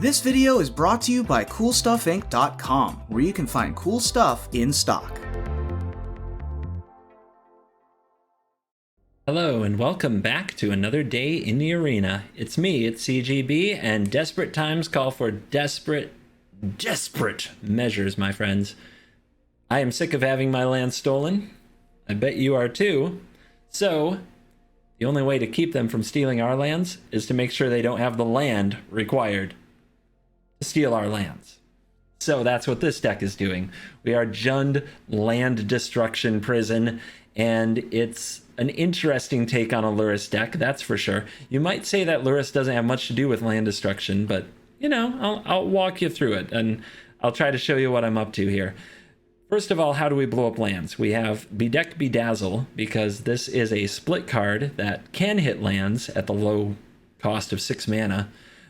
This video is brought to you by CoolStuffInc.com, where you can find cool stuff in stock. Hello and welcome back to another day in the arena. It's me, it's CGB, and desperate times call for desperate measures, my friends. I am sick of having my land stolen. I bet you are too. So, the only way to keep them from stealing our lands is to make sure they don't have the land required to steal our lands. So that's what this deck is doing. We are Jund Land Destruction Prison, and it's an interesting take on a Lurrus deck, that's for sure. You might say that Lurrus doesn't have much to do with land destruction, but you know, I'll walk you through it, and I'll try to show you what I'm up to here. First of all, how do we blow up lands? We have Bedeck Bedazzle, because this is a split card that can hit lands at the low cost of 6 mana,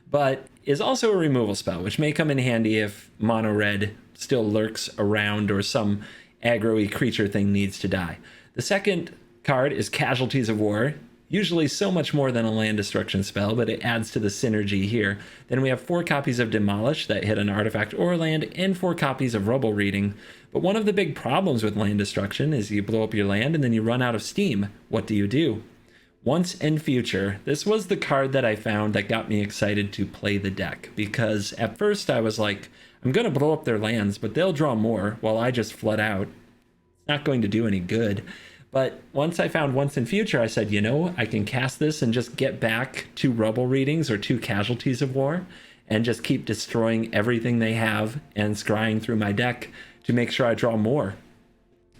but is also a removal spell, which may come in handy if mono red still lurks around or some aggro-y creature thing needs to die. The second card is Casualties of War, usually so much more than a land destruction spell, but it adds to the synergy here. Then we have 4 copies of Demolish that hit an artifact or land, and 4 copies of Rubble Reading. But one of the big problems with land destruction is you blow up your land and then you run out of steam. What do? Once and Future. This was the card that I found that got me excited to play the deck, because at first I was like, I'm going to blow up their lands, but they'll draw more while I just flood out. It's not going to do any good. But once I found Once and Future, I said, you know, I can cast this and just get back 2 Rubble Readings or 2 Casualties of War and just keep destroying everything they have and scrying through my deck to make sure I draw more.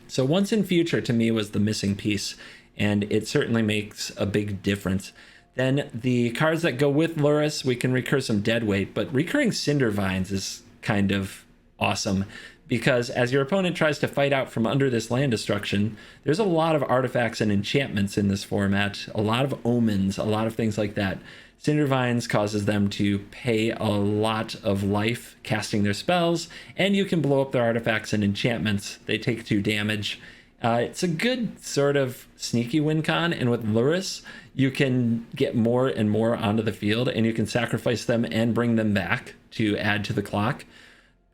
So Once and Future to me was the missing piece, and it certainly makes a big difference. Then the cards that go with Lurrus, we can recur some Deadweight, but recurring Cindervines is kind of awesome, because as your opponent tries to fight out from under this land destruction, there's a lot of artifacts and enchantments in this format, a lot of omens, a lot of things like that. Cindervines causes them to pay a lot of life casting their spells, and you can blow up their artifacts and enchantments. They take 2 damage. It's a good sort of sneaky win con, and with Lurrus, you can get more and more onto the field, and you can sacrifice them and bring them back to add to the clock.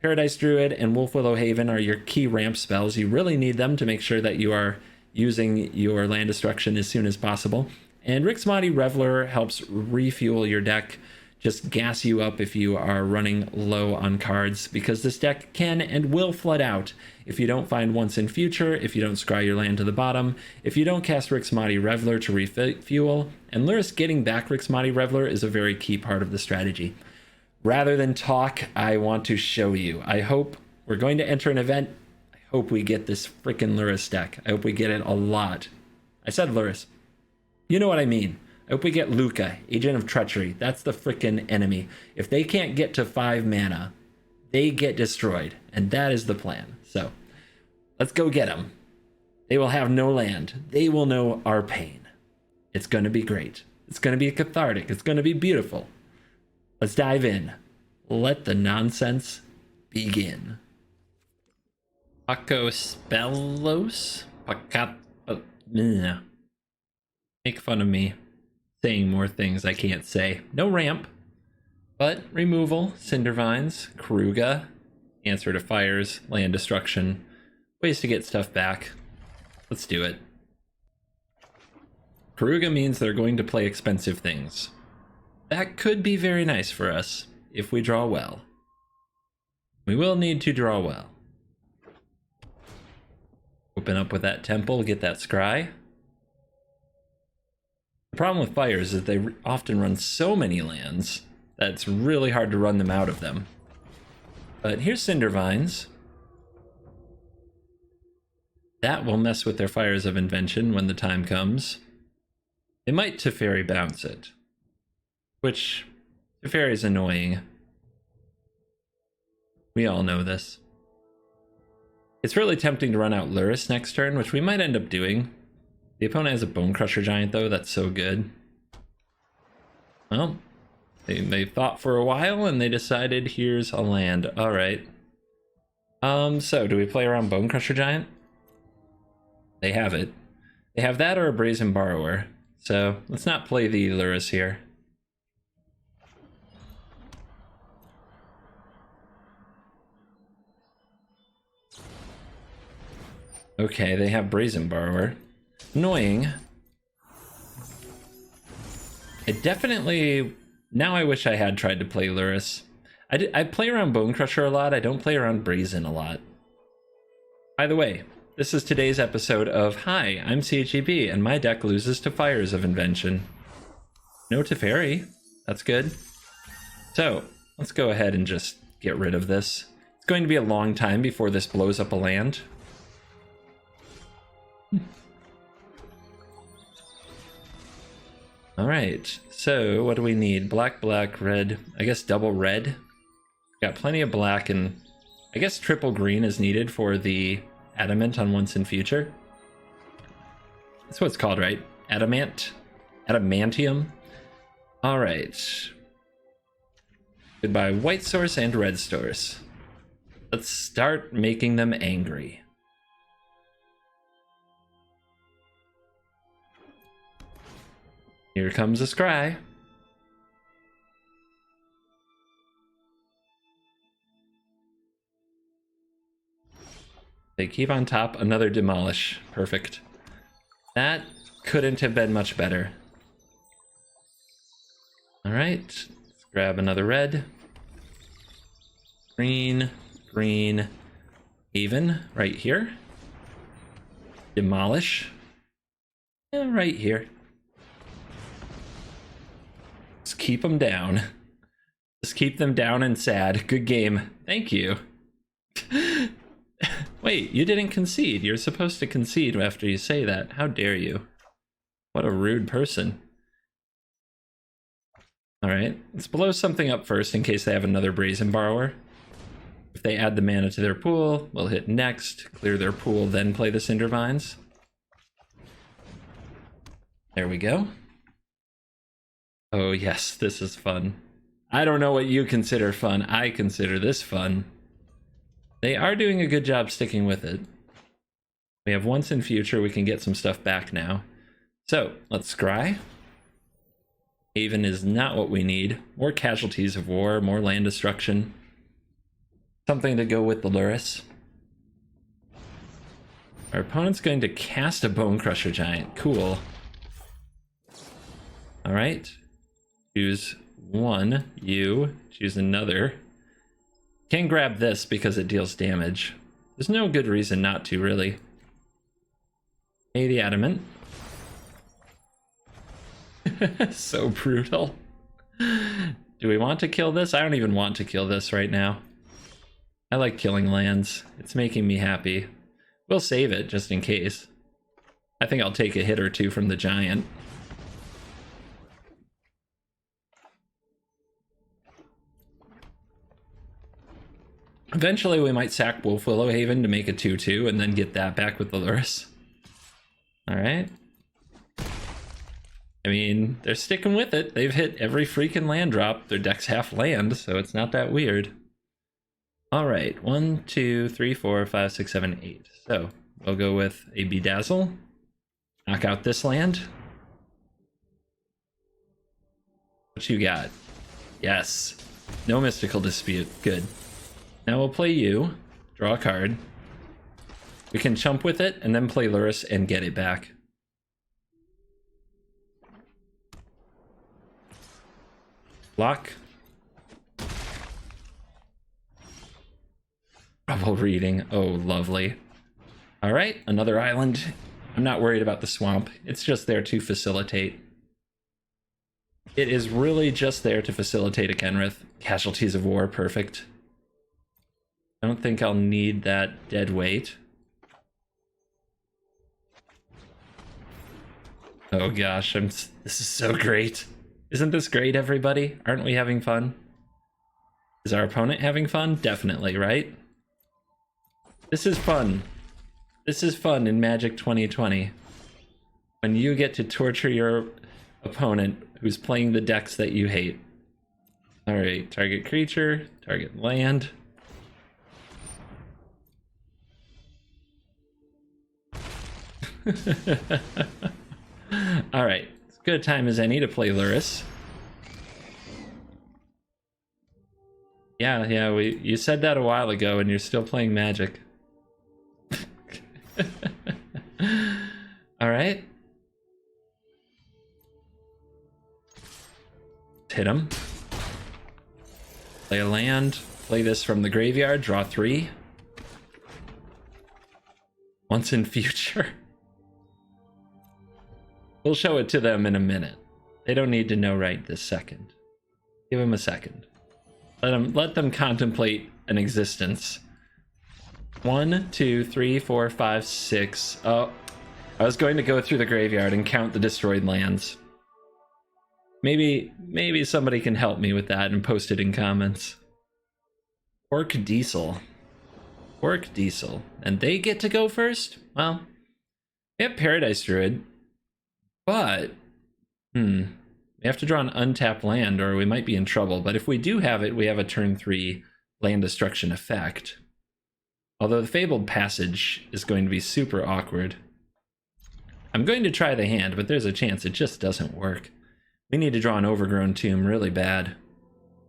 Paradise Druid and Wolfwillow Haven are your key ramp spells. You really need them to make sure that you are using your land destruction as soon as possible. And Rixmati Reveler helps refuel your deck, just gas you up if you are running low on cards, because this deck can and will flood out if you don't find Once in Future, if you don't scry your land to the bottom, if you don't cast Rixmati Reveler to refuel, and Lurrus getting back Rixmati Reveler is a very key part of the strategy. Rather than talk, I want to show you. I hope we're going to enter an event. I hope we get this freaking Lurrus deck. I hope we get it a lot. I said Lurrus. You know what I mean. I hope we get Lukka, Agent of Treachery. That's the freaking enemy. If they can't get to 5 mana, they get destroyed. And that is the plan. So, let's go get them. They will have no land. They will know our pain. It's going to be great. It's going to be cathartic. It's going to be beautiful. Let's dive in. Let the nonsense begin. Paco Spellos? Make fun of me saying more things I can't say. No ramp, but removal, Cindervines, Karuga, answer to fires, land destruction, ways to get stuff back. Let's do it. Karuga means they're going to play expensive things. That could be very nice for us if we draw well. We will need to draw well. Open up with that temple, get that scry. The problem with fires is they often run so many lands that it's really hard to run them out of them. But here's Cindervines. That will mess with their Fires of Invention when the time comes. They might Teferi bounce it, which Teferi is annoying. We all know this. It's really tempting to run out Lurrus next turn, which we might end up doing. The opponent has a Bone Crusher Giant, though. That's so good. Well, they thought for a while, and they decided here's a land. All right. So do we play around Bone Crusher Giant? They have it. They have that or a Brazen Borrower. So let's not play the Lurrus here. Okay, they have Brazen Borrower. Annoying. Now I wish I had tried to play Lurrus. I play around Bone Crusher a lot. I don't play around Brazen a lot. By the way, this is today's episode of Hi, I'm CGB, and my deck loses to Fires of Invention. No Teferi. That's good. So, let's go ahead and just get rid of this. It's going to be a long time before this blows up a land. Alright, so what do we need? Black, black, red. I guess double red. Got plenty of black, and I guess triple green is needed for the adamant on Once in Future. That's what it's called, right? Adamant? Adamantium? Alright. Goodbye white source and red source. Let's start making them angry. Here comes a scry. They keep on top, another demolish. Perfect. That couldn't have been much better. Alright, let's grab another red. Green, green, even, right here. Demolish. Yeah, right here. Just keep them down. Just keep them down and sad. Good game. Thank you. Wait, you didn't concede. You're supposed to concede after you say that. How dare you? What a rude person. Alright, let's blow something up first in case they have another Brazen Borrower. If they add the mana to their pool, we'll hit next, clear their pool, then play the Cinder Vines. There we go. Oh yes, this is fun. I don't know what you consider fun. I consider this fun. They are doing a good job sticking with it. We have Once in Future. We can get some stuff back now. So, let's scry. Haven is not what we need. More casualties of war, more land destruction. Something to go with the Lurrus. Our opponent's going to cast a Bone Crusher Giant. Cool. Alright. Choose one. You. Choose another. Can grab this because it deals damage. There's no good reason not to, really. Hey, the Adamant. So brutal. Do we want to kill this? I don't even want to kill this right now. I like killing lands. It's making me happy. We'll save it just in case. I think I'll take a hit or two from the giant. Eventually we might sack Wolf Willow Haven to make a 2/2 and then get that back with the Lurrus. Alright. I mean, they're sticking with it. They've hit every freaking land drop. Their deck's half land, so it's not that weird. Alright, 1, 2, 3, 4, 5, 6, 7, 8. So, we'll go with a Bedazzle. Knock out this land. What you got? Yes. No Mystical Dispute. Good. Now we'll play you. Draw a card. We can chump with it and then play Lurrus and get it back. Block. Trouble reading. Oh, lovely. Alright, another island. I'm not worried about the swamp. It's just there to facilitate. It is really just there to facilitate a Kenrith. Casualties of war, perfect. I don't think I'll need that dead weight. Oh gosh, this is so great. Isn't this great, everybody? Aren't we having fun? Is our opponent having fun? Definitely, right? This is fun. This is fun in Magic 2020. When you get to torture your opponent who's playing the decks that you hate. Alright, target creature, target land. Alright, as good a time as any to play Lurrus. Yeah, you said that a while ago and you're still playing Magic. All right. Hit him. Play a land. Play this from the graveyard. Draw 3. Once in future. We'll show it to them in a minute. They don't need to know right this second. Give them a second. Let them contemplate an existence. 1, 2, 3, 4, 5, 6. Oh, I was going to go through the graveyard and count the destroyed lands. Maybe somebody can help me with that and post it in comments. Orc Diesel. Orc Diesel. And they get to go first? Well, they have Paradise Druid. But, we have to draw an untapped land or we might be in trouble. But if we do have it, we have a turn 3 land destruction effect. Although the Fabled Passage is going to be super awkward. I'm going to try the hand, but there's a chance it just doesn't work. We need to draw an Overgrown Tomb really bad.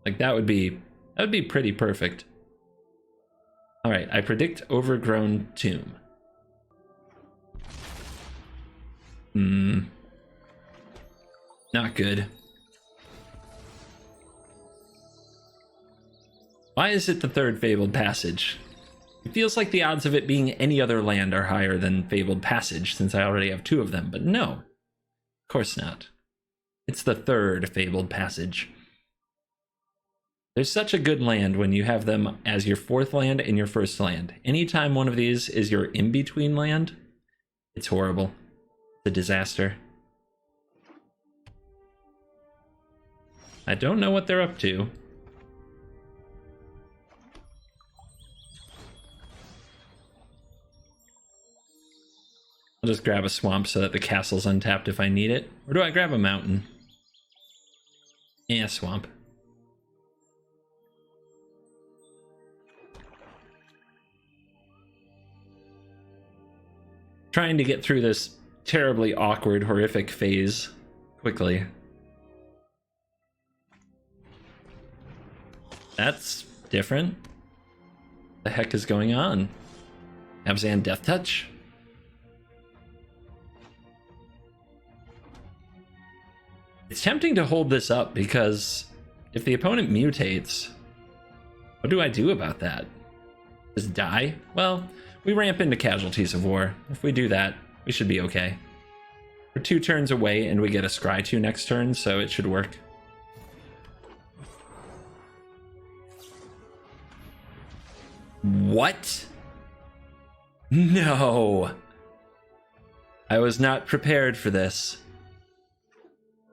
Like that would be pretty perfect. All right, I predict Overgrown Tomb. Not good. Why is it the third Fabled Passage? It feels like the odds of it being any other land are higher than Fabled Passage, since I already have 2 of them, but no. Of course not. It's the third Fabled Passage. There's such a good land when you have them as your 4th land and your 1st land. Anytime one of these is your in-between land, it's horrible. It's a disaster. I don't know what they're up to. I'll just grab a swamp so that the castle's untapped if I need it. Or do I grab a mountain? Yeah, swamp. Trying to get through this terribly awkward, horrific phase quickly. That's different. What the heck is going on? Abzan Death Touch? It's tempting to hold this up because if the opponent mutates, what do I do about that? Just die? Well, we ramp into Casualties of War. If we do that, we should be okay. We're 2 turns away and we get a Scry 2 next turn, so it should work. What? No. I was not prepared for this.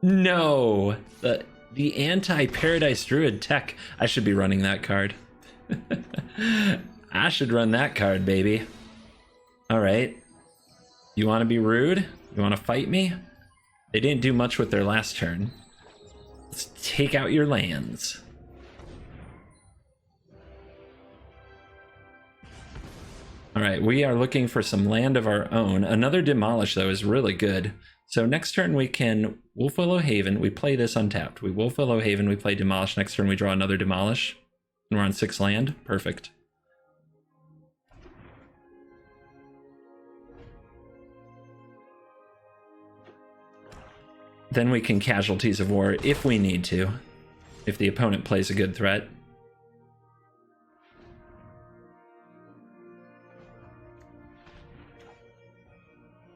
No. The anti-Paradise Druid tech. I should be running that card. I should run that card, baby. All right. You want to be rude? You want to fight me? They didn't do much with their last turn. Let's take out your lands. All right, we are looking for some land of our own. Another Demolish, though, is really good. So next turn we can Wolf Willow Haven. We play this untapped. We Wolf Willow Haven, we play Demolish. Next turn we draw another Demolish. And we're on 6 land. Perfect. Then we can Casualties of War if we need to. If the opponent plays a good threat.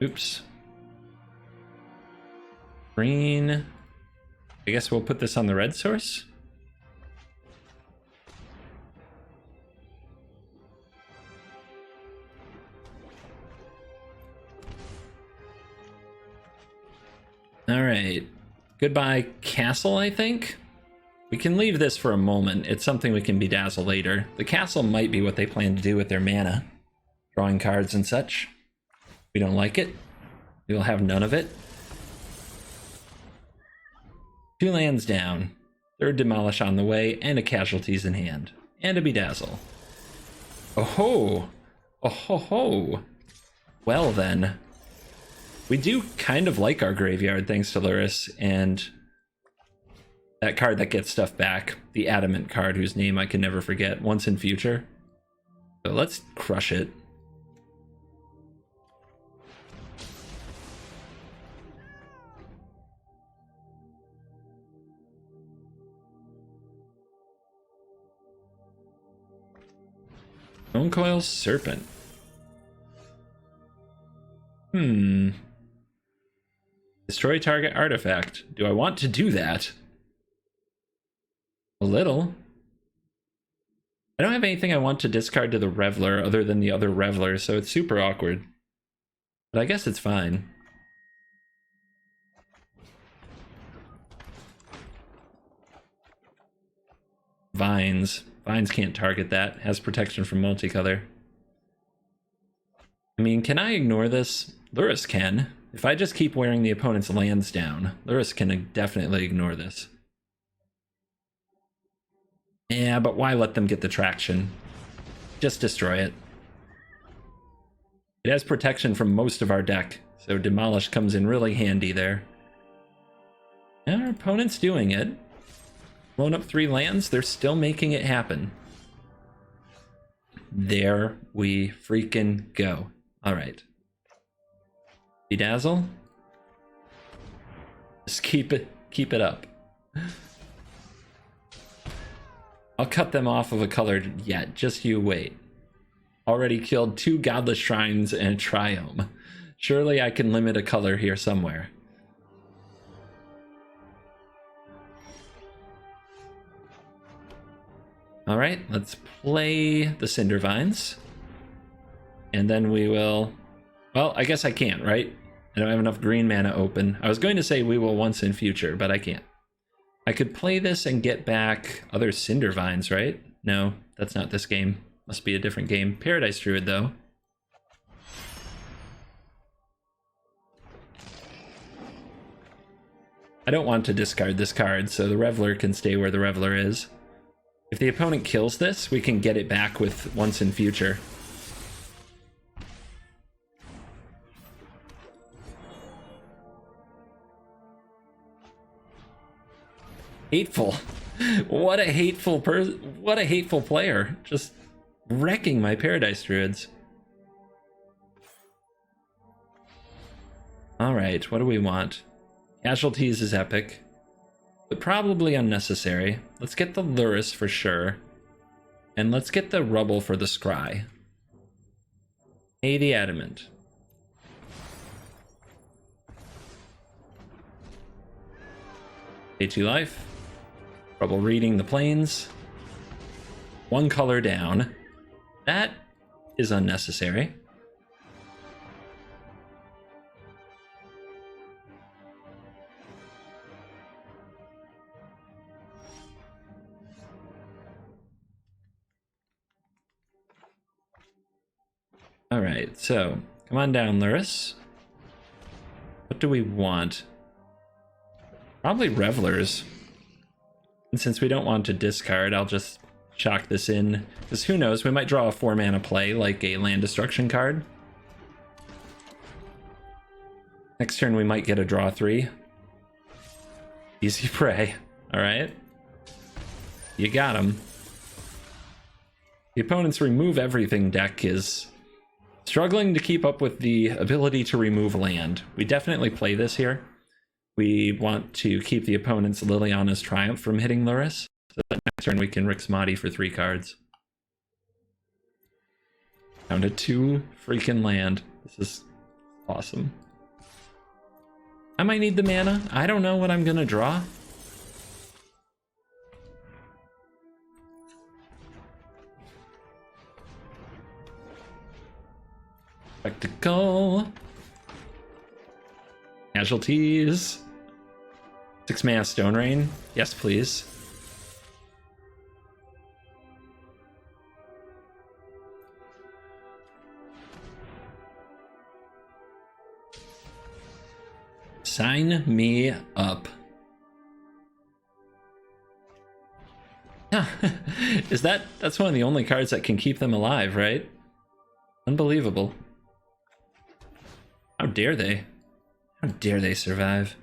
Oops. Green. I guess we'll put this on the red source. All right. Goodbye, castle, I think. We can leave this for a moment. It's something we can bedazzle later. The castle might be what they plan to do with their mana. Drawing cards and such. We don't like it. We will have none of it. 2 lands down. 3rd Demolish on the way, and a Casualties in hand. And a Bedazzle. Oh ho! Oh ho ho! Well then. We do kind of like our graveyard thanks to Luris, and that card that gets stuff back. The Adamant card whose name I can never forget. Once in future. So let's crush it. Stone Coil Serpent. Destroy target artifact. Do I want to do that? A little. I don't have anything I want to discard to the Reveler other than the other Reveler, so it's super awkward. But I guess it's fine. Vines. Vines can't target that. Has protection from multicolor. I mean, can I ignore this? Lurrus can. If I just keep wearing the opponent's lands down, Lurrus can definitely ignore this. Yeah, but why let them get the traction? Just destroy it. It has protection from most of our deck, so Demolish comes in really handy there. And our opponent's doing it. Blown up 3 lands, they're still making it happen. There we freaking go. Alright. Bedazzle. Just keep it up. I'll cut them off of a color yet, just you wait. Already killed 2 Godless Shrines and a Triome. Surely I can limit a color here somewhere. Alright, let's play the Cindervines. And then we will... Well, I guess I can't, right? I don't have enough green mana open. I was going to say we will once in future, but I can't. I could play this and get back other Cindervines, right? No, that's not this game. Must be a different game. Paradise Druid, though. I don't want to discard this card, so the Reveler can stay where the Reveler is. If the opponent kills this, we can get it back with once in future. Hateful. What a hateful player. Just wrecking my Paradise Druids. Alright, what do we want? Casualties is epic, but probably unnecessary. Let's get the Lurrus for sure. And let's get the Rubble for the Scry. Pay the Adamant. Pay 2 life. Rubble reading the plains. 1 color down. That is unnecessary. Alright, so come on down, Lurrus. What do we want? Probably Revelers. And since we don't want to discard, I'll just shock this in. Because who knows, we might draw a 4-mana play, like a land destruction card. Next turn we might get a draw 3. Easy prey. Alright. You got him. The opponent's remove everything deck is struggling to keep up with the ability to remove land. We definitely play this here. We want to keep the opponent's Liliana's Triumph from hitting Lurrus, so that next turn we can Rixmati for 3 cards. Down to 2 freaking land. This is awesome. I might need the mana. I don't know what I'm gonna draw. Spectacle. Casualties. 6-mana Stone Rain. Yes, please. Sign me up. That's one of the only cards that can keep them alive, right? Unbelievable. How dare they? How dare they survive?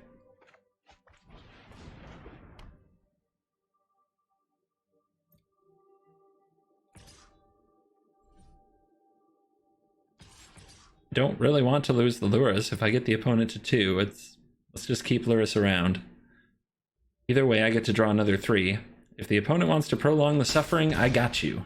Don't really want to lose the Lurrus. If I get the opponent to 2, let's just keep Lurrus around. Either way, I get to draw another 3. If the opponent wants to prolong the suffering, I got you.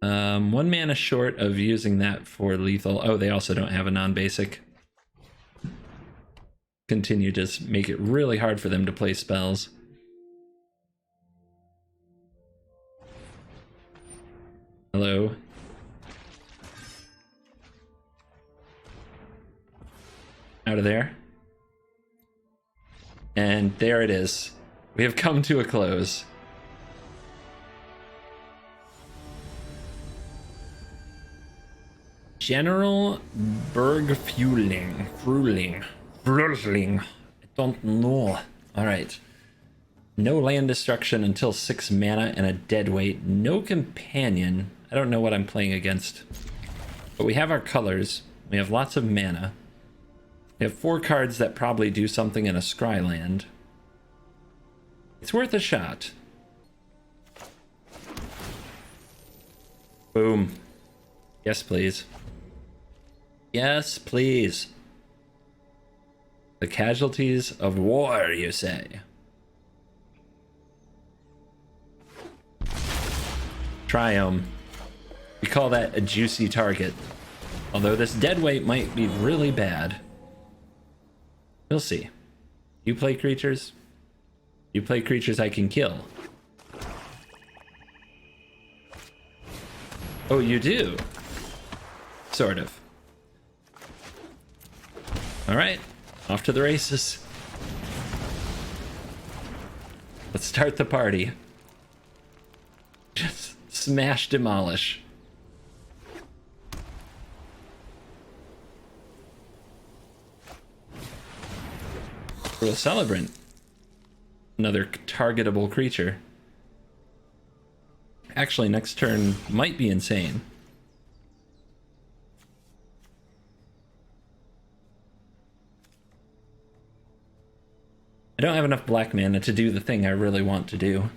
1 mana short of using that for lethal. Oh, they also don't have a non-basic. Continue to make it really hard for them to play spells. Hello. Out of there. And there it is. We have come to a close. General Bergfuling. I don't know. Alright. No land destruction until 6 mana and a dead weight. No companion. I don't know what I'm playing against. But we have our colors. We have lots of mana. We have 4 cards that probably do something in a scry land. It's worth a shot. Boom. Yes, please. Yes, please. The casualties of war, you say? Triome. We call that a juicy target. Although this deadweight might be really bad. We'll see. You play creatures? You play creatures I can kill. Oh, you do? Sort of. Alright, off to the races. Let's start the party. Just smash, demolish. Cruel Celebrant. Another targetable creature. Actually, next turn might be insane. I don't have enough black mana to do the thing I really want to do.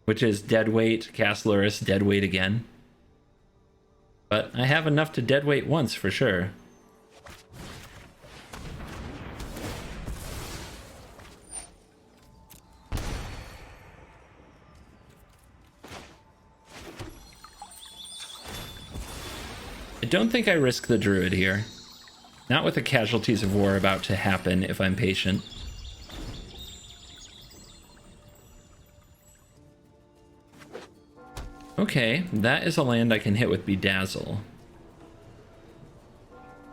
Which is deadweight, cast Lurrus, deadweight again. But I have enough to deadweight once for sure. I don't think I risk the druid here. Not with the casualties of war about to happen if I'm patient. Okay, that is a land I can hit with Bedazzle.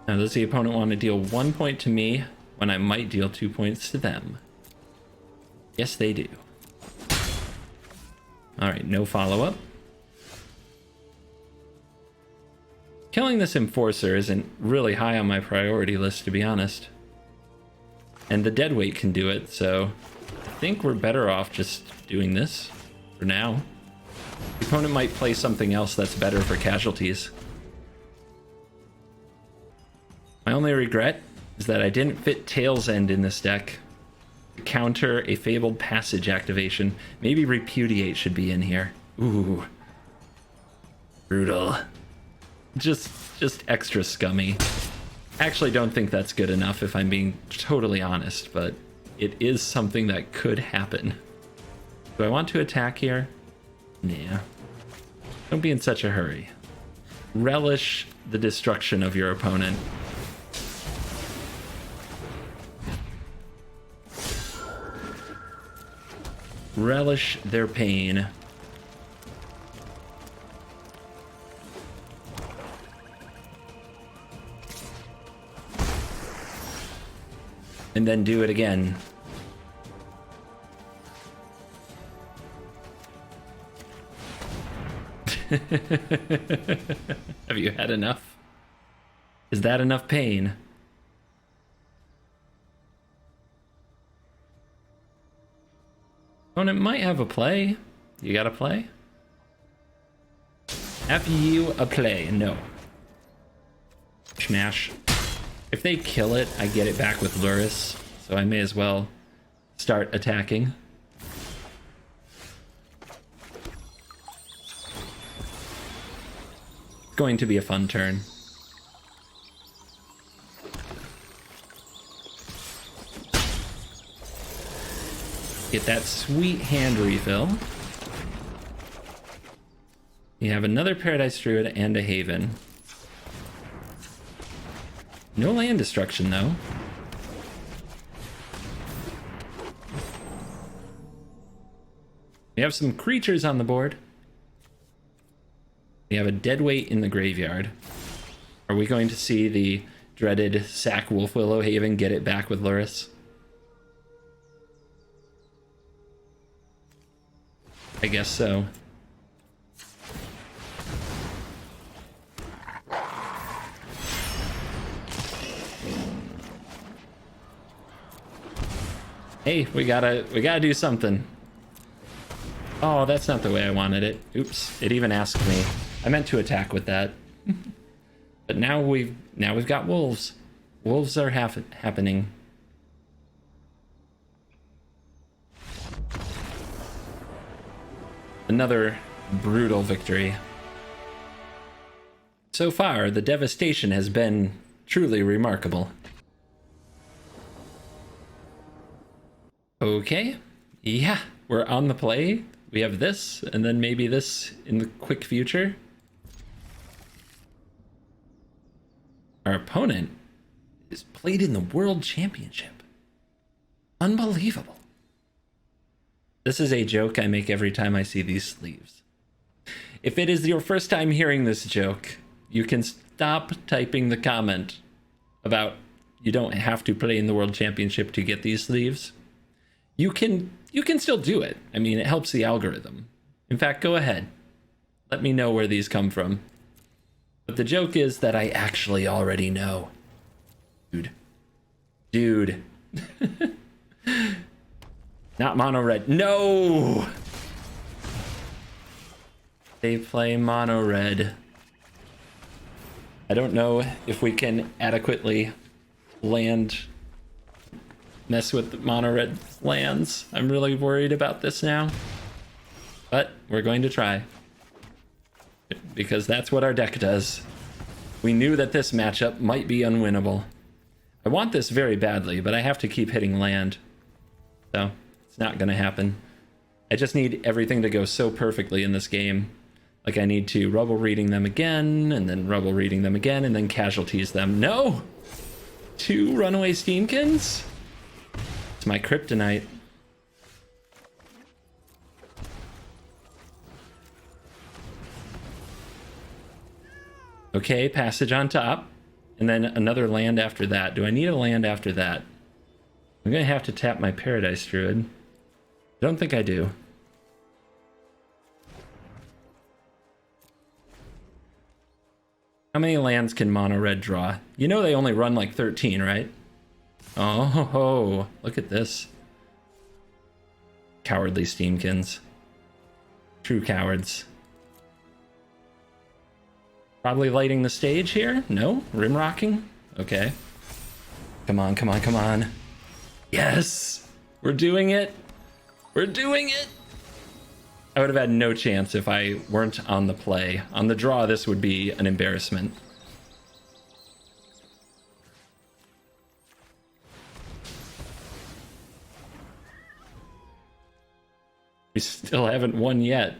Now, does the opponent want to deal 1 point to me when I might deal 2 points to them? Yes, they do. Alright, no follow-up. Killing this Enforcer isn't really high on my priority list, to be honest. And the deadweight can do it, so I think we're better off just doing this for now. The opponent might play something else that's better for casualties. My only regret is that I didn't fit Tail's End in this deck to counter a Fabled Passage activation. Maybe Repudiate should be in here. Ooh. Brutal. Just extra scummy. Actually don't think that's good enough if I'm being totally honest, but it is something that could happen. Do I want to attack here? Nah. Don't be in such a hurry. Relish the destruction of your opponent. Relish their pain. And then do it again. Have you had enough? Is that enough pain? Opponent might have a play. You got a play? Have you a play? No. Smash. If they kill it, I get it back with Lurrus, so I may as well start attacking. It's going to be a fun turn. Get that sweet hand refill. You have another Paradise Druid and a Haven. No land destruction, though. We have some creatures on the board. We have a deadweight in the graveyard. Are we going to see the dreaded sack Wolf Willow Haven get it back with Lurrus? I guess so. Hey, we gotta do something. Oh, that's not the way I wanted it. Oops, it even asked me. I meant to attack with that. But now we've got wolves. Wolves are happening. Another brutal victory. So far, the devastation has been truly remarkable. Okay, yeah, we're on the play. We have this, and then maybe this in the quick future. Our opponent is played in the World Championship. Unbelievable. This is a joke I make every time I see these sleeves. If it is your first time hearing this joke, you can stop typing the comment about you don't have to play in the World Championship to get these sleeves. You can still do it. I mean, it helps the algorithm. In fact, go ahead. Let me know where these come from. But the joke is that I actually already know. Dude. Not mono red. No! They play mono red. I don't know if we can adequately mess with the mono red lands. I'm really worried about this now. But we're going to try. Because that's what our deck does. We knew that this matchup might be unwinnable. I want this very badly, but I have to keep hitting land. So, it's not going to happen. I just need everything to go so perfectly in this game. Like I need to rubble reading them again, and then rubble reading them again, and then casualties them. No! 2 runaway Steamkins? It's my kryptonite. Okay, passage on top. And then another land after that. Do I need a land after that? I'm going to have to tap my Paradise Druid. I don't think I do. How many lands can mono red draw? You know they only run like 13, right? Oh, look at this. Cowardly Steamkins. True cowards. Probably lighting the stage here? No? Rim rocking? Okay. Come on, come on, come on. Yes! We're doing it! We're doing it! I would have had no chance if I weren't on the play. On the draw, this would be an embarrassment. We still haven't won yet.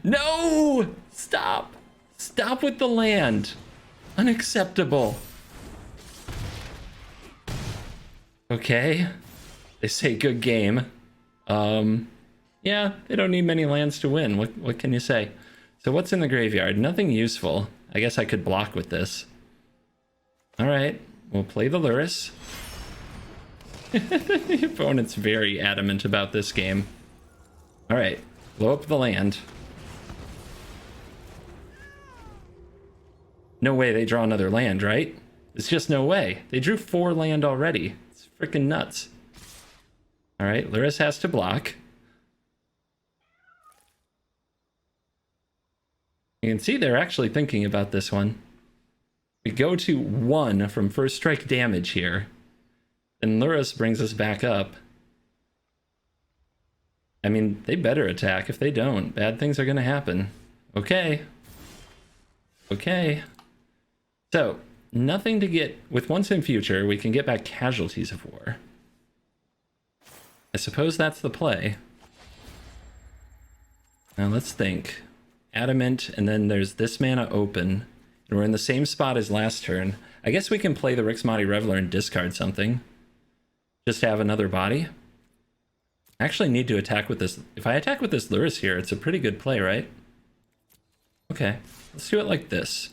No! Stop! Stop with the land. Unacceptable. Okay. They say good game. Yeah, they don't need many lands to win. What can you say? So what's in the graveyard? Nothing useful. I guess I could block with this. All right, we'll play the Lurrus. The opponent's very adamant about this game. All right, blow up the land. No way they draw another land, right? It's just no way. They drew 4 land already. It's freaking nuts. All right, Lurrus has to block. You can see they're actually thinking about this one. We go to 1 from first strike damage here. Then Lurrus brings us back up. I mean, they better attack. If they don't, bad things are going to happen. Okay. Okay. So, nothing to get... With Once in Future, we can get back Casualties of War. I suppose that's the play. Now let's think. Adamant, and then there's this mana open. And we're in the same spot as last turn. I guess we can play the Rixmati Reveler and discard something. Just to have another body. I actually need to attack with this. If I attack with this Lurrus here, it's a pretty good play, right? Okay, let's do it like this.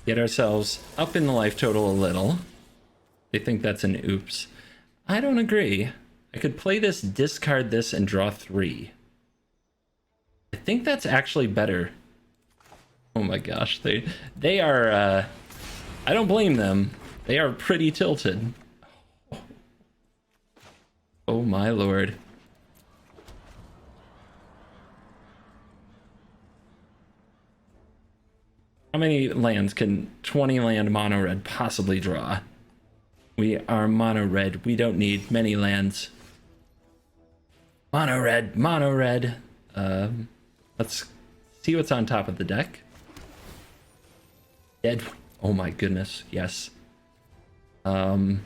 Get ourselves up in the life total a little. They think that's an oops. I don't agree. I could play this, discard this, and draw 3. I think that's actually better. Oh my gosh, they are, I don't blame them. They are pretty tilted. Oh my lord. How many lands can 20 land mono red possibly draw? We are mono red. We don't need many lands. Mono red, mono red. Let's see what's on top of the deck. Dead. Oh my goodness. Yes. What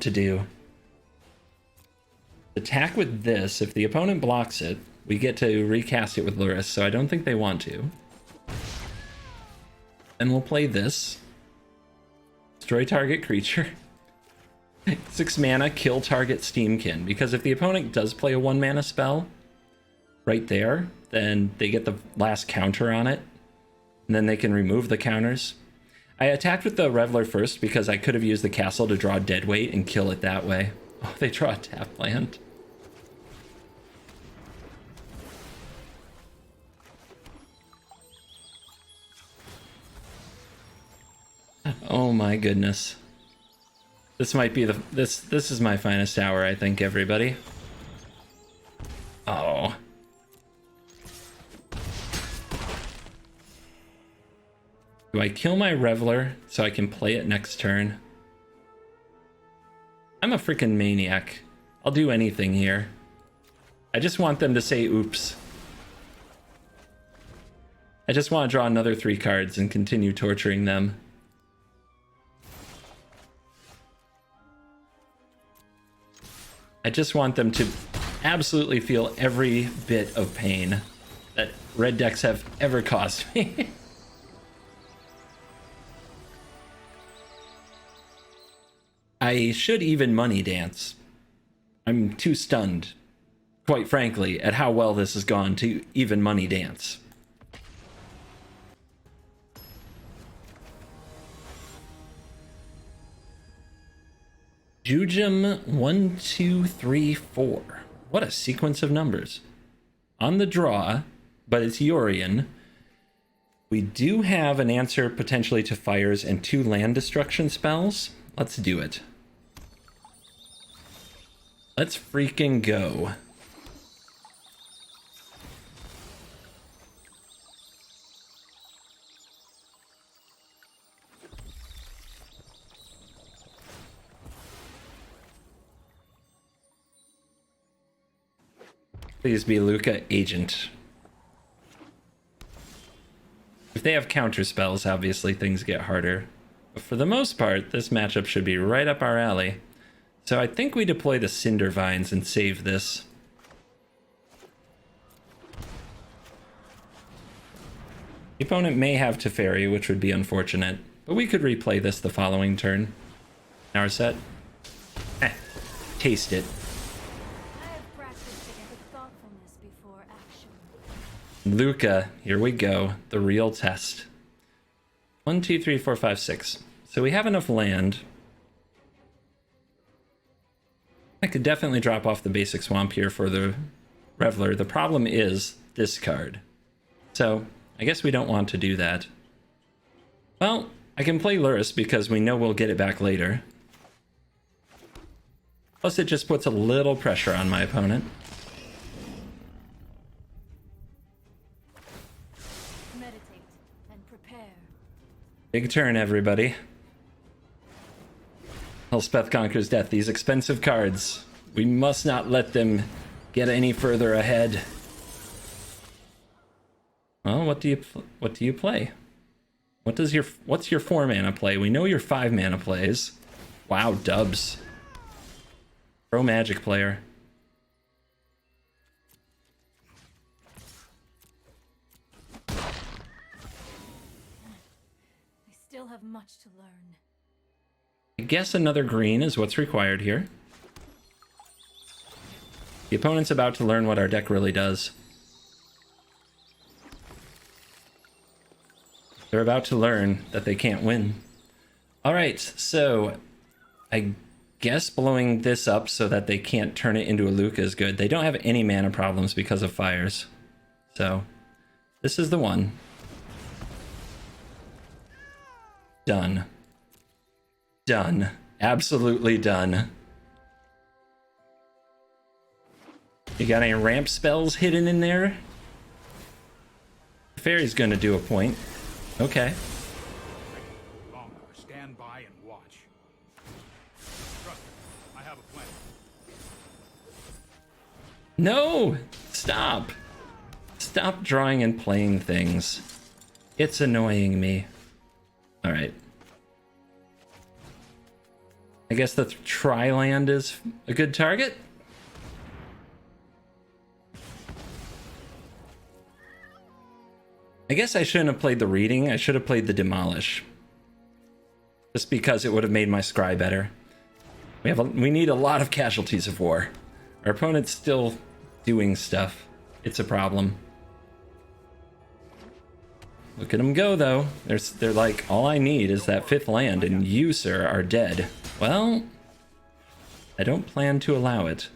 to do? Attack with this. If the opponent blocks it, we get to recast it with Lurrus, so I don't think they want to. Then we'll play this. Destroy target creature. 6 mana, kill target Steamkin. Because if the opponent does play a 1 mana spell right there, then they get the last counter on it. And then they can remove the counters. I attacked with the Reveler first because I could have used the castle to draw Deadweight and kill it that way. Oh, they draw a tap land. Oh my goodness. This might be this is my finest hour, I think, everybody. Oh. Do I kill my Reveler so I can play it next turn? I'm a freaking maniac. I'll do anything here. I just want them to say oops. I just want to draw another 3 cards and continue torturing them. I just want them to absolutely feel every bit of pain that red decks have ever caused me. I should even money dance. I'm too stunned, quite frankly, at how well this has gone to even money dance. Jujum 1, 2, 3, 4. What a sequence of numbers. On the draw, but it's Yorion. We do have an answer potentially to fires and 2 land destruction spells. Let's do it. Let's freaking go. Please be Lukka Agent. If they have counter spells, obviously things get harder. But for the most part, this matchup should be right up our alley. So I think we deploy the Cinder Vines and save this. The opponent may have Teferi, which would be unfortunate, but we could replay this the following turn. Our set. Taste it. Lukka, here we go. The real test. 1, 2, 3, 4, 5, 6. So we have enough land. I could definitely drop off the basic swamp here for the Reveler. The problem is this card. So I guess we don't want to do that. Well, I can play Lurrus because we know we'll get it back later. Plus it just puts a little pressure on my opponent. Meditate and prepare. Big turn, everybody. Elspeth Conquers Death. These expensive cards. We must not let them get any further ahead. Well, what do you play? What's your 4 mana play? We know your 5 mana plays. Wow, dubs. Pro Magic player. I still have much to learn. I guess another green is what's required here. The opponent's about to learn what our deck really does. They're about to learn that they can't win. Alright, so I guess blowing this up so that they can't turn it into a Lukka is good. They don't have any mana problems because of fires. So, this is the one. Done. Done. Absolutely done. You got any ramp spells hidden in there? Fairy's gonna do a point. Okay. Stand by and watch. Trust me, I have a plan. No! Stop! Stop drawing and playing things. It's annoying me. Alright. I guess the Tri-Land is a good target? I guess I shouldn't have played the Reading. I should have played the Demolish. Just because it would have made my scry better. We need a lot of casualties of war. Our opponent's still doing stuff. It's a problem. Look at them go, though. They're like, all I need is that 5th land, and you, sir, are dead. Well, I don't plan to allow it.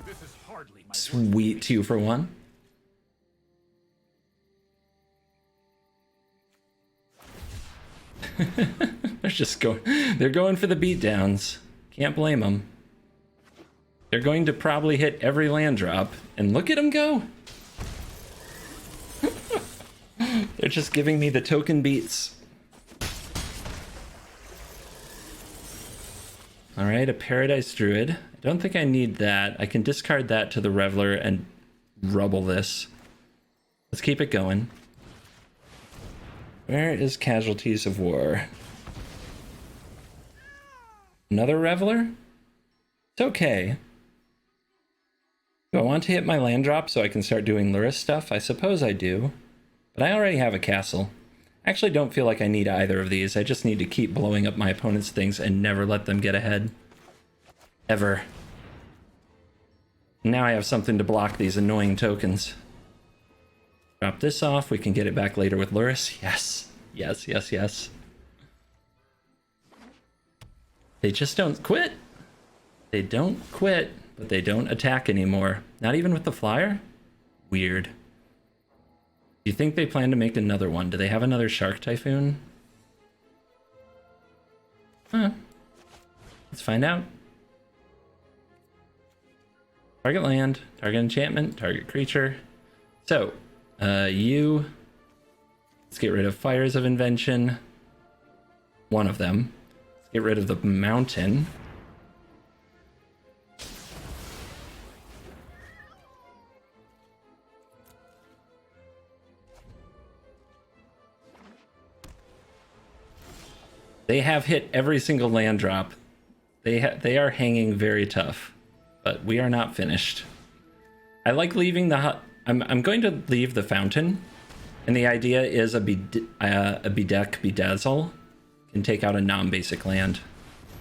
This is hardly my Sweet 2 for 1. They're going for the beatdowns. Can't blame them. They're going to probably hit every land drop, and look at them go. They're just giving me the token beats. All right, a Paradise Druid. I don't think I need that. I can discard that to the Reveler and rubble this. Let's keep it going. Where is Casualties of War? Another Reveler? It's okay. Do I want to hit my land drop so I can start doing Luris stuff? I suppose I do. But I already have a castle. I actually don't feel like I need either of these. I just need to keep blowing up my opponent's things and never let them get ahead. Ever. Now I have something to block these annoying tokens. Drop this off. We can get it back later with Luris. Yes. Yes, yes, yes. They just don't quit. They don't quit, but they don't attack anymore. Not even with the flyer? Weird. Do you think they plan to make another one? Do they have another Shark Typhoon? Huh. Let's find out. Target land, target enchantment, target creature. So, let's get rid of Fires of Invention. One of them. Let's get rid of the mountain. They have hit every single land drop. They are hanging very tough, but we are not finished. I like leaving the hut. I'm going to leave the fountain, and the idea is a Bedeck Bedazzle can take out a non-basic land.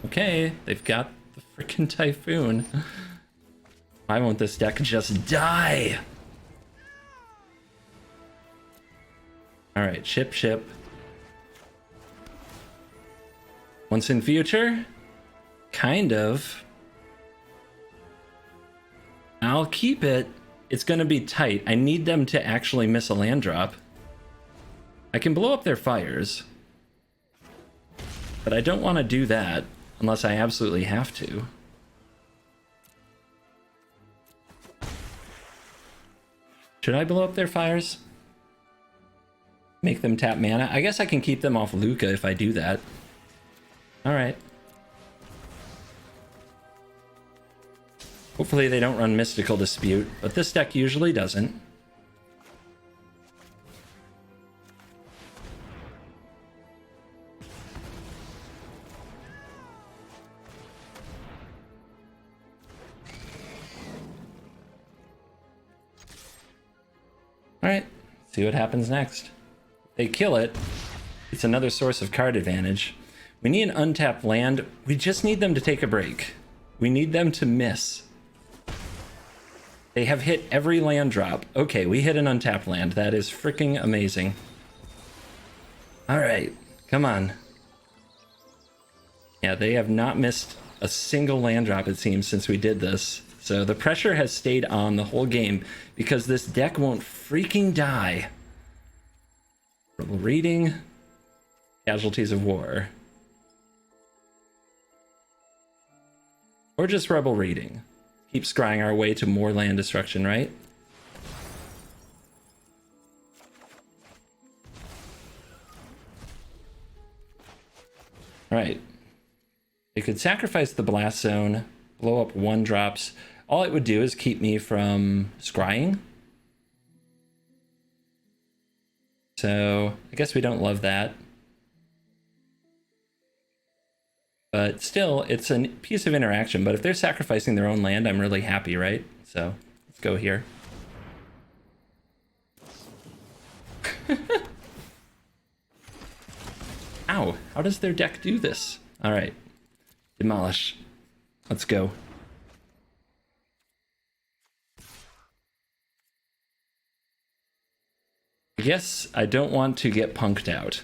Okay, they've got the freaking Typhoon. Why won't this deck just die? All right, ship. Once in future, kind of. I'll keep it. It's going to be tight. I need them to actually miss a land drop. I can blow up their fires, but I don't want to do that unless I absolutely have to. Should I blow up their fires? Make them tap mana? I guess I can keep them off Lukka if I do that. Alright. Hopefully they don't run Mystical Dispute, but this deck usually doesn't. Alright, see what happens next. If they kill it, it's another source of card advantage. We need an untapped land. We just need them to take a break. We need them to miss. They have hit every land drop. Okay, we hit an untapped land. That is freaking amazing. Alright, come on. Yeah, they have not missed a single land drop, it seems, since we did this. So the pressure has stayed on the whole game because this deck won't freaking die. Rebel Reading, Casualties of War. Or just Rebel Reading. Keep scrying our way to more land destruction, right? Alright. They could sacrifice the Blast Zone, blow up 1-drops. All it would do is keep me from scrying. So, I guess we don't love that. But still, it's a piece of interaction. But if they're sacrificing their own land, I'm really happy, right? So, let's go here. Ow, how does their deck do this? All right, demolish. Let's go. I guess I don't want to get punked out.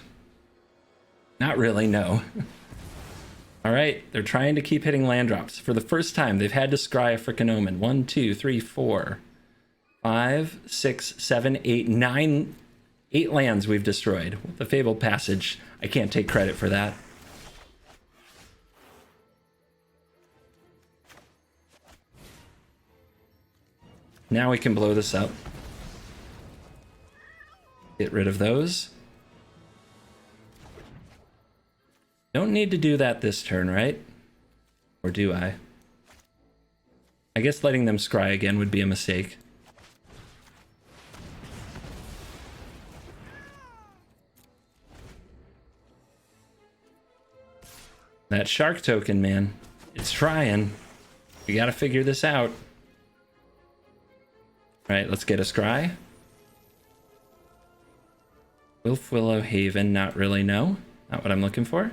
Not really, no. All right, they're trying to keep hitting land drops. For the first time, they've had to scry a frickin' omen. 1, 2, 3, 4, 5, 6, 7, 8, 9... 8 lands we've destroyed. The Fabled Passage. I can't take credit for that. Now we can blow this up. Get rid of those. Don't need to do that this turn, right? Or do I? I guess letting them scry again would be a mistake. That shark token, man. It's trying. We gotta figure this out. Alright, let's get a scry. Wolf Willow Haven, not really, no. Not what I'm looking for.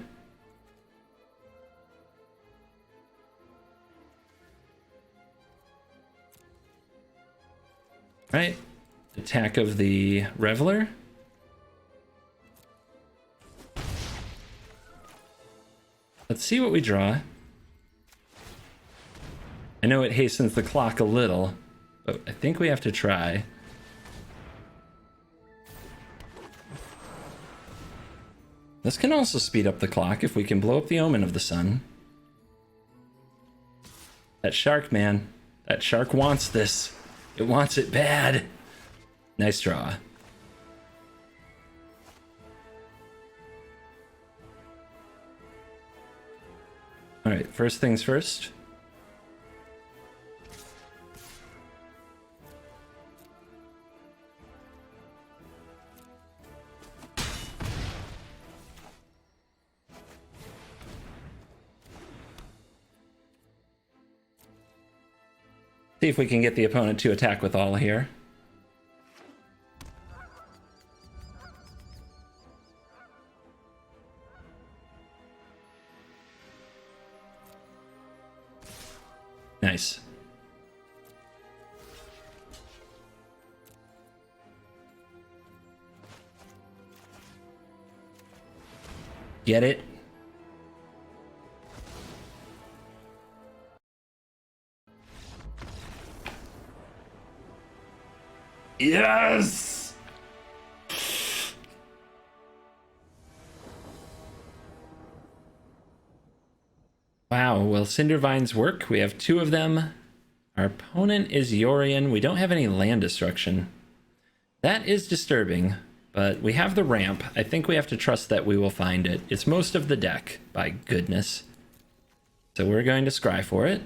Right. Attack of the Reveler. Let's see what we draw. I know it hastens the clock a little, but I think we have to try. This can also speed up the clock if we can blow up the Omen of the Sun. That shark, man. That shark wants this. It wants it bad. Nice draw. All right, first things first. See if we can get the opponent to attack with all here. Nice. Get it? Yes! Wow, well, Cindervines work. We have 2 of them. Our opponent is Yorion. We don't have any land destruction. That is disturbing, but we have the ramp. I think we have to trust that we will find it. It's most of the deck, by goodness. So we're going to scry for it.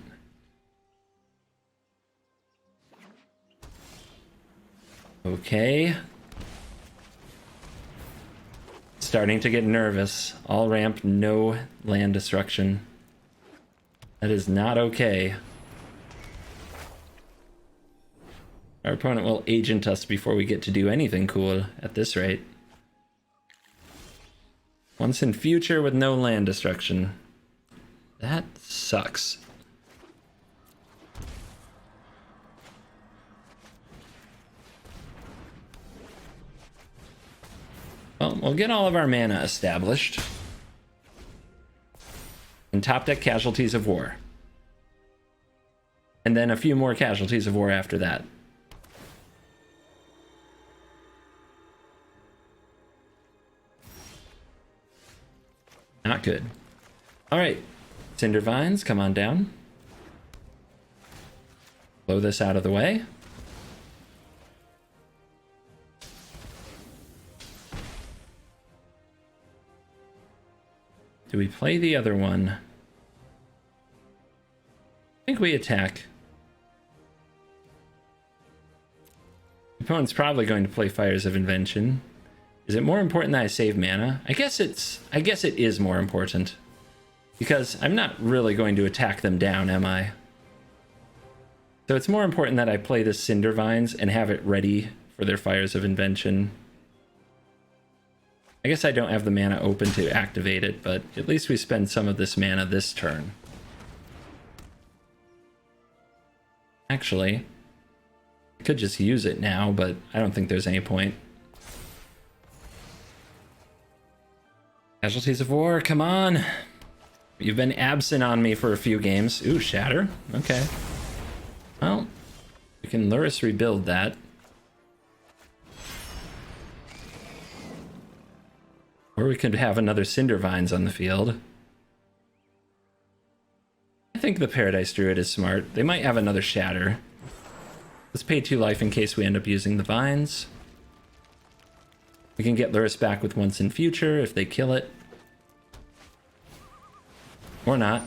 Okay. Starting to get nervous. All ramp, no land destruction. That is not okay. Our opponent will agent us before we get to do anything cool at this rate. Once in future with no land destruction. That sucks. Well, we'll get all of our mana established. And top deck Casualties of War. And then a few more Casualties of War after that. Not good. Alright. Cinder Vines, come on down. Blow this out of the way. Do we play the other one? I think we attack. The opponent's probably going to play Fires of Invention. Is it more important that I save mana? I guess it is more important. Because I'm not really going to attack them down, am I? So it's more important that I play the Cinder Vines and have it ready for their Fires of Invention. I guess I don't have the mana open to activate it, but at least we spend some of this mana this turn. Actually, I could just use it now, but I don't think there's any point. Casualties of War, come on! You've been absent on me for a few games. Ooh, Shatter. Okay. Well, we can Luris rebuild that. Or we could have another Cinder Vines on the field. I think the Paradise Druid is smart. They might have another Shatter. Let's pay 2 life in case we end up using the Vines. We can get Luris back with Once in Future if they kill it. Or not.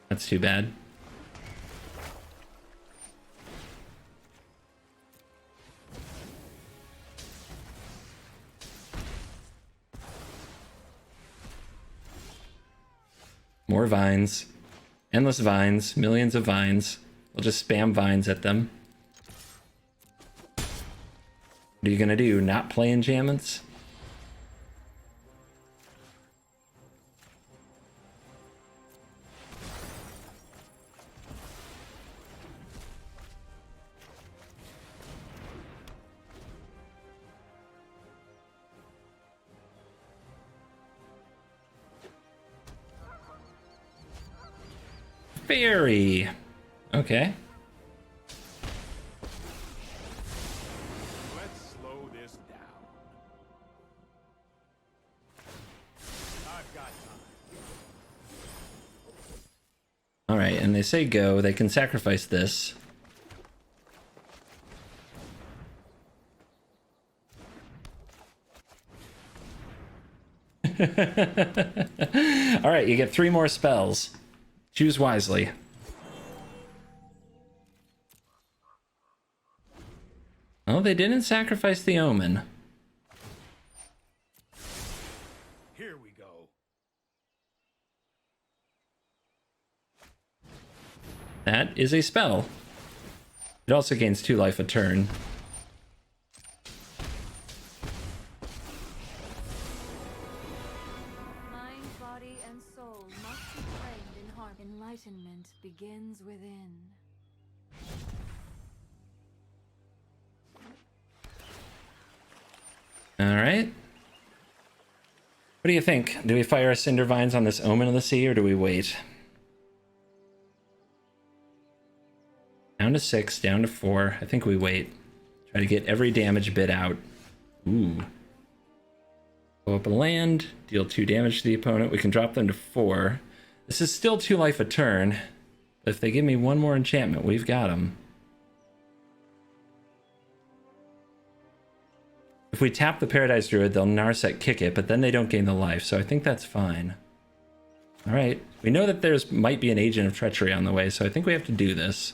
That's too bad. More vines. Endless vines. Millions of vines. We'll just spam vines at them. What are you gonna do? Not play enchantments? Fairy. Okay. Let's slow this down. I've got time. All right, and they say go. They can sacrifice this. All right, you get 3 more spells. Choose wisely. Oh, they didn't sacrifice the Omen. Here we go. That is a spell. It also gains 2 life a turn. Mind, body, and soul must be trained in harm. Enlightenment begins within. All right. What do you think? Do we fire Cinder Vines on this Omen of the Sea, or do we wait? Down to 6, down to 4. I think we wait. Try to get every damage bit out. Ooh. Go up a land, deal 2 damage to the opponent. We can drop them to 4. This is still 2 life a turn. But if they give me 1 more enchantment, we've got them. If we tap the Paradise Druid, they'll Narset kick it, but then they don't gain the life, so I think that's fine. Alright, we know that there's might be an Agent of Treachery on the way, so I think we have to do this.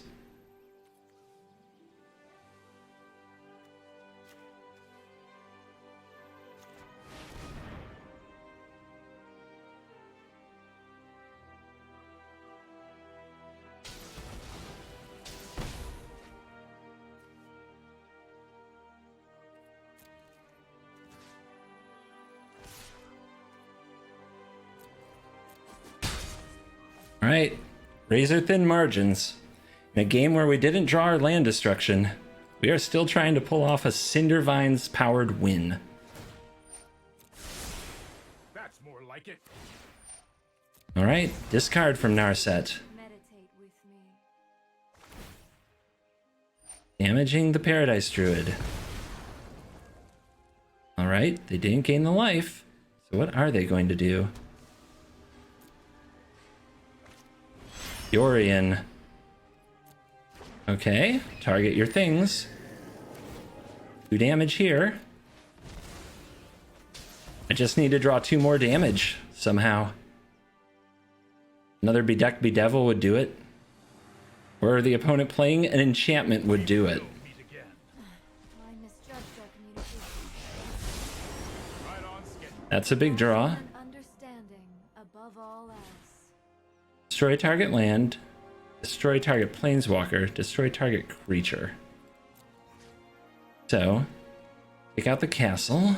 All right, razor thin margins. In a game where we didn't draw our land destruction, we are still trying to pull off a Cindervines powered win. That's more like it. All right, discard from Narset. Meditate with me. Damaging the Paradise Druid. All right, they didn't gain the life. So what are they going to do? Yorion. Okay, target your things. 2 damage here. I just need to draw 2 more damage somehow. Another Bedeck Bedevil would do it. Or the opponent playing an enchantment would do it. Meet again. I misjudged our communication. Right on schedule. That's a big draw. And understanding above all else. Destroy target land. Destroy target planeswalker. Destroy target creature. So, take out the castle.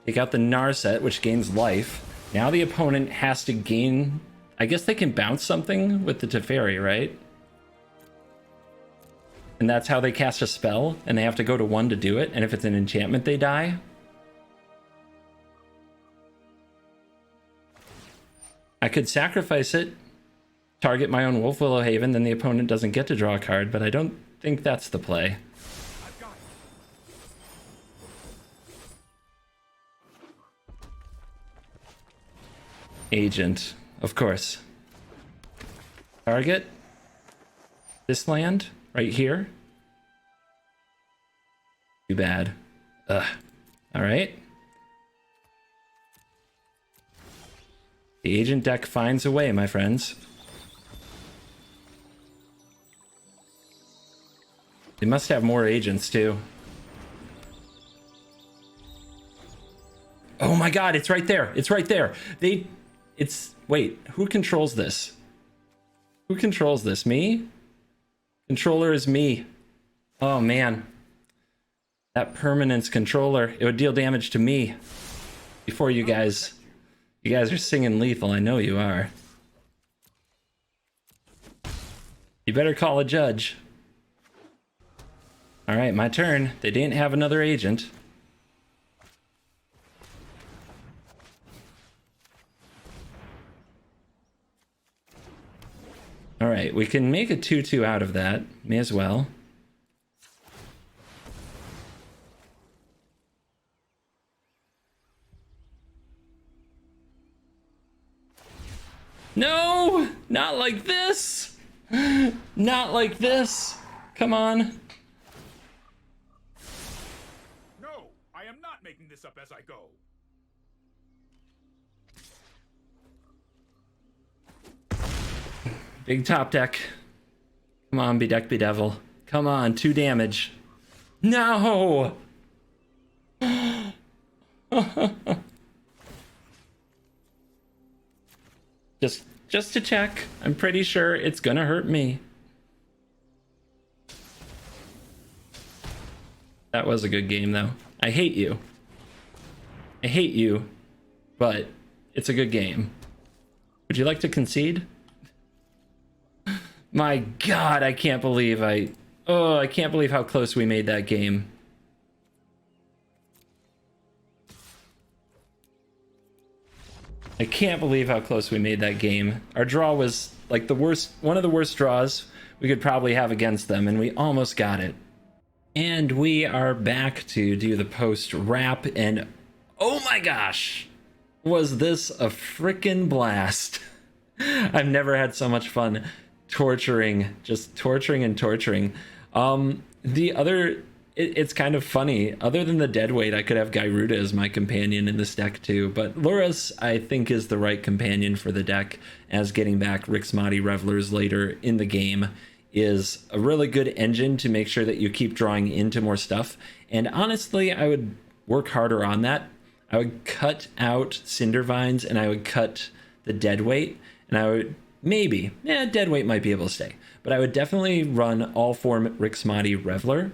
Take out the Narset, which gains life. Now the opponent has to gain... I guess they can bounce something with the Teferi, right? And that's how they cast a spell, and they have to go to 1 to do it, and if it's an enchantment, they die. I could sacrifice it, target my own Wolf Willow Haven, then the opponent doesn't get to draw a card, but I don't think that's the play. I've got it. Agent, of course. Target this land right here. Too bad. Ugh. All right. The agent deck finds a way, my friends. They must have more agents too. Oh my god, it's right there. It's right there. Wait, who controls this? Who controls this? Me? Controller is me. Oh man. That permanence controller, it would deal damage to me before you guys. You guys are singing lethal, I know you are. You better call a judge. All right, my turn. They didn't have another agent. All right, we can make a 2/2 out of that. May as well. No, not like this. Not like this. Come on. No, I am not making this up as I go. Big top deck. Come on, Bedeck Bedevil. Come on, 2 damage. No! Just to check. I'm pretty sure it's gonna hurt me. That was a good game, though. I hate you. I hate you, but it's a good game. Would you like to concede? My god, I can't believe I can't believe how close we made that game. I can't believe how close we made that game. Our draw was like one of the worst draws we could probably have against them, and we almost got it. And we are back to do the post wrap, and oh my gosh, was this a freaking blast. I've never had so much fun torturing, just torturing and torturing. It's kind of funny. Other than the deadweight, I could have Gyruda as my companion in this deck too, but Lurrus, I think, is the right companion for the deck, as getting back Rixmati Revelers later in the game is a really good engine to make sure that you keep drawing into more stuff. And honestly, I would work harder on that. I would cut out Cindervines, and I would cut the deadweight, and I would deadweight might be able to stay, but I would definitely run all 4 Rixmati Reveler.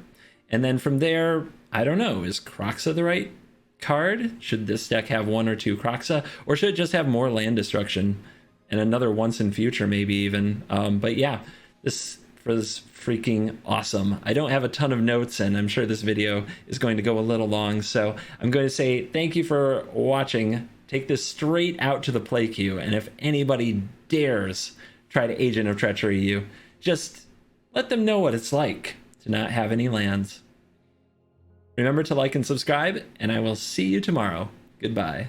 And then from there, I don't know, is Kroxa the right card? Should this deck have 1 or 2 Kroxa? Or should it just have more land destruction and another once in future, maybe even. But yeah, this was freaking awesome. I don't have a ton of notes, and I'm sure this video is going to go a little long, so I'm going to say thank you for watching. Take this straight out to the play queue, and if anybody dares try to Agent of Treachery you, just let them know what it's like to not have any lands. Remember to like and subscribe, and I will see you tomorrow. Goodbye.